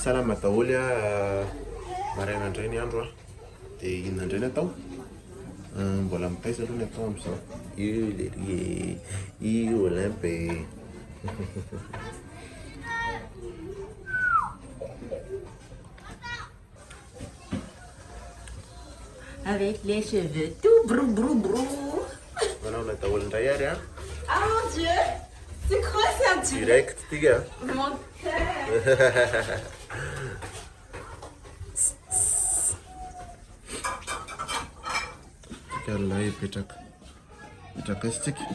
Salama daholo maraina indray ny andro dia inona indray ny atao? Mbola mitaiza aloha ny atao amin'izao. I Olympe. Avec les cheveux tout brou brou brou. Manao na daholo indray ary a. Ah mon Dieu, c'est quoi ça? Direct tika. Mon cœur. Kalla ipetraka isitsika.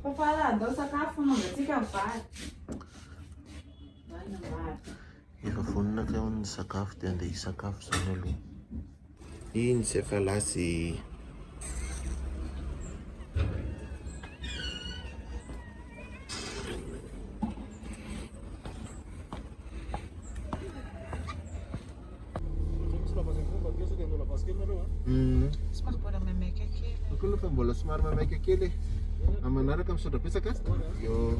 Fafaladao sakafo mangatsika vary. Efa vonona ka ny sakafo dia andeha hisakafo zany aloha. Iny tsy efa lasy. Akolo fa mbola somary mamaika kely. Amanaraka misondra betsaka. Yo.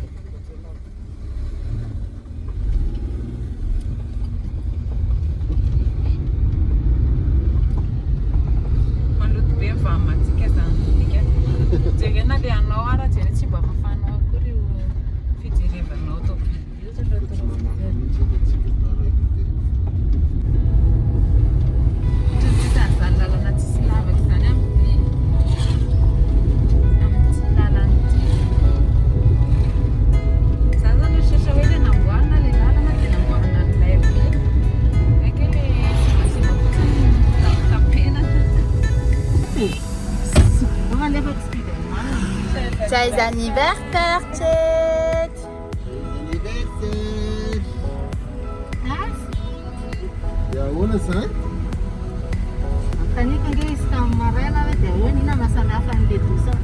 Maloto be vamatsika zany nika. Jerena le anao ara jere tsy mba mafanao akory io fijerevanao tao. Lalana tsisy lavaka zany amin'ny tsy lalana ity. Za zany sasa hoe le namboarina le lalana dia namboarina an'ilay be. Eke le simba fotsiny tapena. Joyeux anniversaire, Tchèque! Ya una sana. Tadi kan dia iskam marena dia ini nama sana akan ditusuk.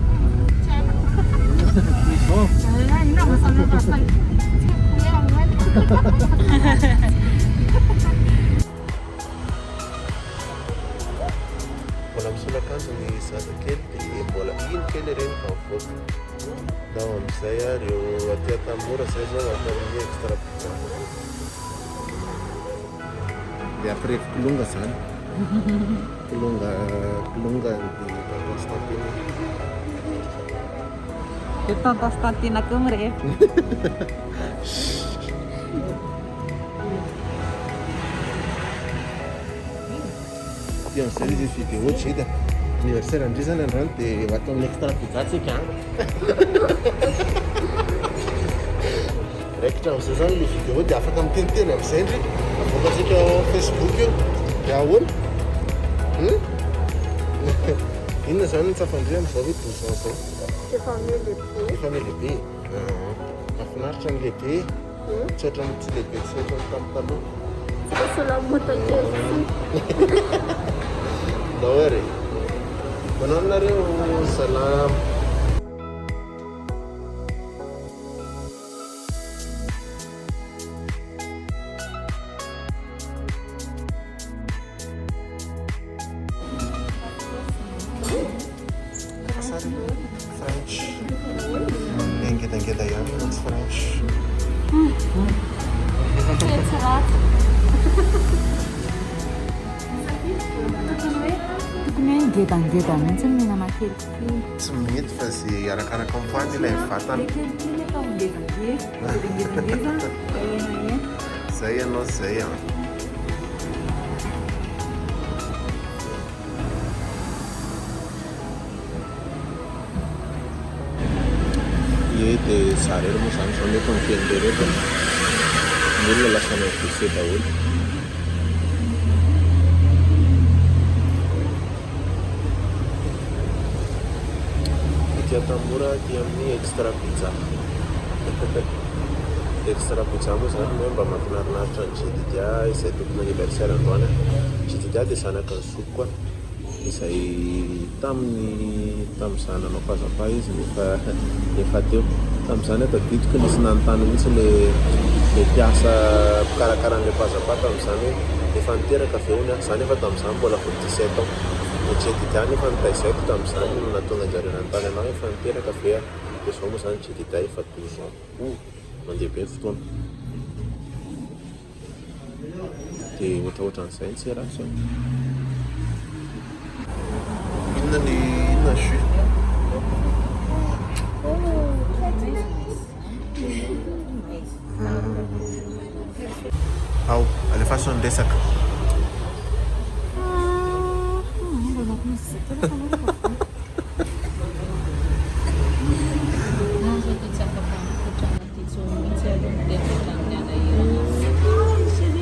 Oh. Ini nama sana akan. Mbola misolo akanjo ny zazakely dia mbola ino kely ireny fa mivoaka. Dao amin'izay ary eo aty Tamora zay zao atao ny extra pizza. Dia après kolonga zany. Kolonga di Konstantin. Itu Konstantin aku mereka. Dia amin'izay izy vidéo tsy hita. Anniversaire andry zany androany dia atao amin'ny extra pizza tsika. Raikitra amin'izay zany le vidéo dia afaka miteniteny amin'izay ndry. Avoaka tsika Facebook io. Dia ahoana? Inona zany ny tsafandre amin'izao hoe 12 ans zao? Efa lehibe. Mahafinaritra ny lehibe. Tsy ohatran'ny tsy lehibe tsy ohatran'ny tamin'ny taloha. Salamat aja. Dawari. Manao nareo salam. French. Engeda yan, it's French. Ngeda mihitsy mihinana kely. Tsy mety fa zay arakaraka mifany ilay vatana. Kely atao ngeda. Zay ianao zay a. Ie dia zareo moa zany zao nefa miteny rehetra. Ny olona lasa navise daholo. Dia Tamora dia amin'ny extra pizza. Extra pizza moa zany hoe mba mampinarinaritra ny Jedidia izay tokony anniversaire androany. Jedidia dia zanaka ny zokiko izay tamin'ny zananao fazapa izy efa teo. Tamin'izany tadidiko nisy nanontany mihitsy le mpiasa mpikarakaraan'ilay fazapa tamin'izany hoe efa niteraka avy eo ny zany efa tamin'izany mbola vao 17 ans. Jedidia nefa nitaizako tamin'izany no natonga anjareo nanontany anao efa niteraka ve dia zao moa zany tsy diday fa 12 ans mandeha be ny fotoana dia ohatraohatran'izay tsy raha zao inona jus ao alefaso ny resaka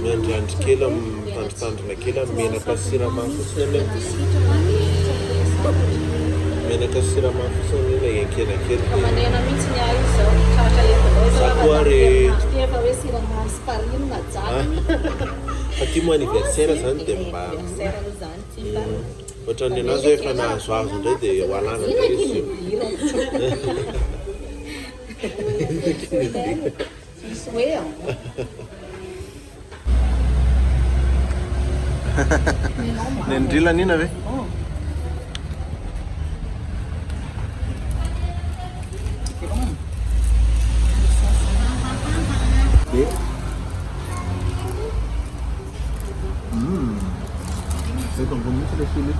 miandriandry kely mitandritandrina kely menaka siramamy fotsiny menaka siramamy fotsiny ilay ankena kely Manena mihitsy ny ahy izao tratra entinao Za koa re- efa hoe siramamy sy farine majany fa ty mo anniversaire zany dia mba anniversaire aloha zany ty fa ohatran'ny anazy hoe efa nahazoazo indray dia hoalana indray izy Isso é. nendrilana ina ve Saya tunggu ni sudah sini.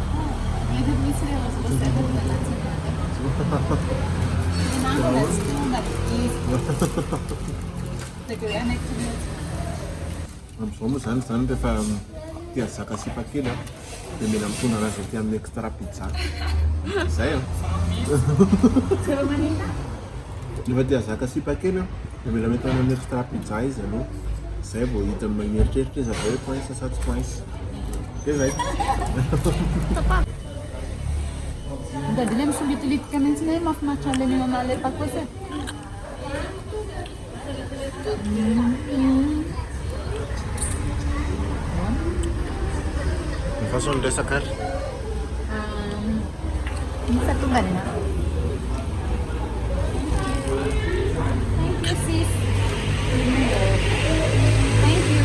Somos zany rehefa tia zaka sipa kely dia mila mitondra anazy aty amin'ny extra pizza zay rehefa tia zaka sipa kely dia mila metana amin'ny extra pizza izy aloha zay vao hita mieritreritra izy avy hoe coince sa tsy coince dia zay Dadilay misolitolitika mihitsy hoe mahafinaritra an'ilay mihinana alepa kosa. façon resaka ary Bisa tunggal na. Thank you, sis. Thank you.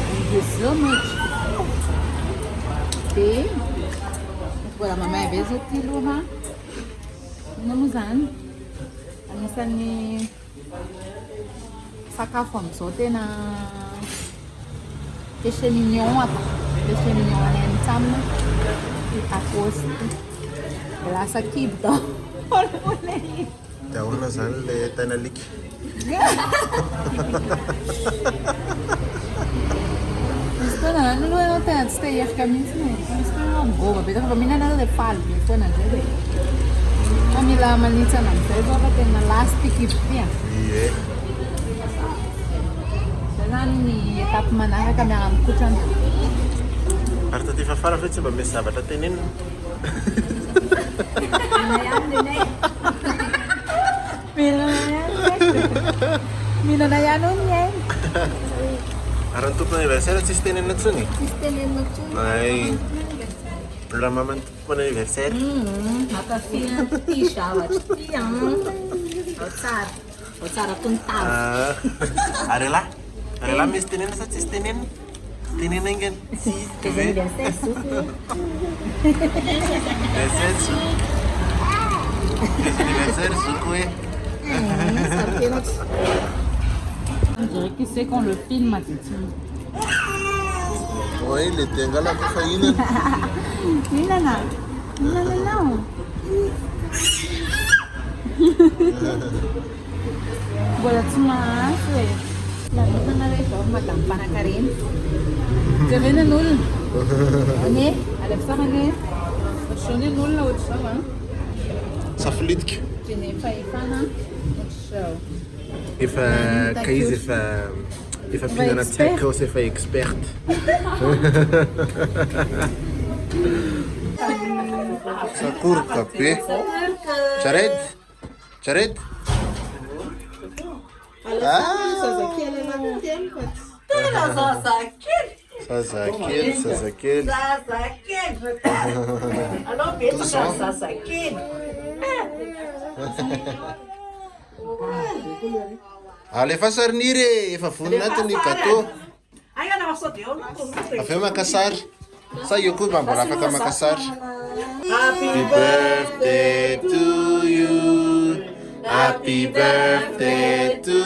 Thank you so much. Okay. Wala mamaya bezo tilo ha. Ano mo zan? Anisan'ny sakafo am'izao tena péché mignon ata. Péché mignon any amin'ny tsamina. Takos. Lasa kibo daw. dia ahoana zany ilay taina alika Gusto na, ano naman tayo, stay ka minsan eh. Gusto na ang go, mabita ka pamina na rin fal, before na dyan eh. Kami laman nito na, pero bakit na last ticket niya. ie Kailan ni etap manaka kami ang amkutan. ary taty fafara fe tsy mba misy zavatra tenenina Minayan din eh. Minayan nun yan. ary ny tompony anniversaire tsisy tenenina tsony Sistelin mo siya. ay raha mamany tompony anniversaire Makafinan tisha, wachtiyan. O tsara kung tao. ary la misy tenenina sa tsisy tenenina tenenina ingany tsy Kasi anniversaire, sufi. anniversaire zoko hoe On dirait qu'il sait qu'on le filme, Titi. oe le tengalako fa inana Minana. Minana não. Bola tumas, eh. Lagi na nga rin ito, matampa na ka rin. Sabi na nul. Ano? Alam sa kanya. Siya ni nul na utsaw, ha? safilitika Tinipaipa na. Utsaw. efa ka izy efa mpihinana tsaikaos efa experte sakoroka be tsaredy tsaredy zazakely alefa sariniry efa voninatiny gâteau aveo maka sary sa io koa mba mbola afaka maka sary Happy birthday to you Happy birthday to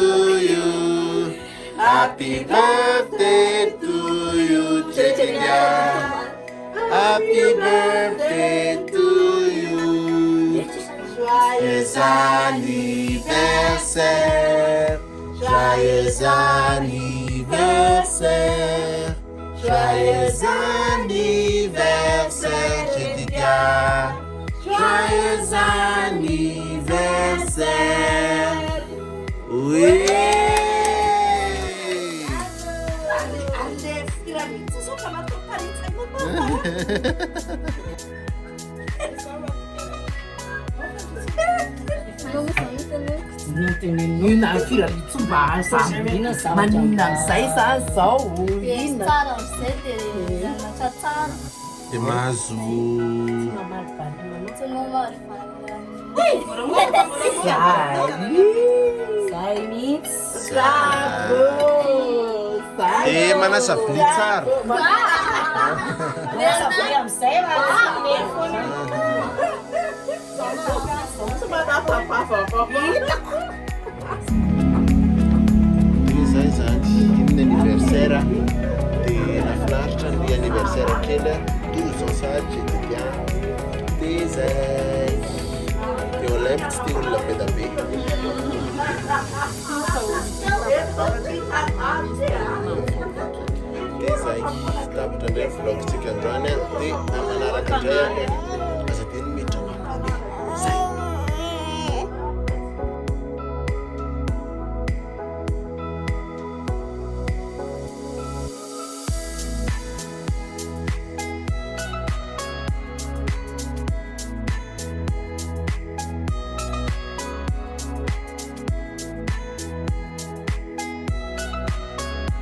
you. Happy birthday to you, Cecilia. Happy birthday to you. Joyeux anniversaire. Joyeux anniversaire. Joyeux anniversaire, Cecilia. Joyeux anniversaire. Oui. Mana sabuni tsara. Zay zany ny anniversaire dia nafinaritra ny anniversaire kely 12 ans sady dia zay eo alay tsy tia olona be da be. Dia zay tapitra indray vlogtsika androany dia amanaraka indray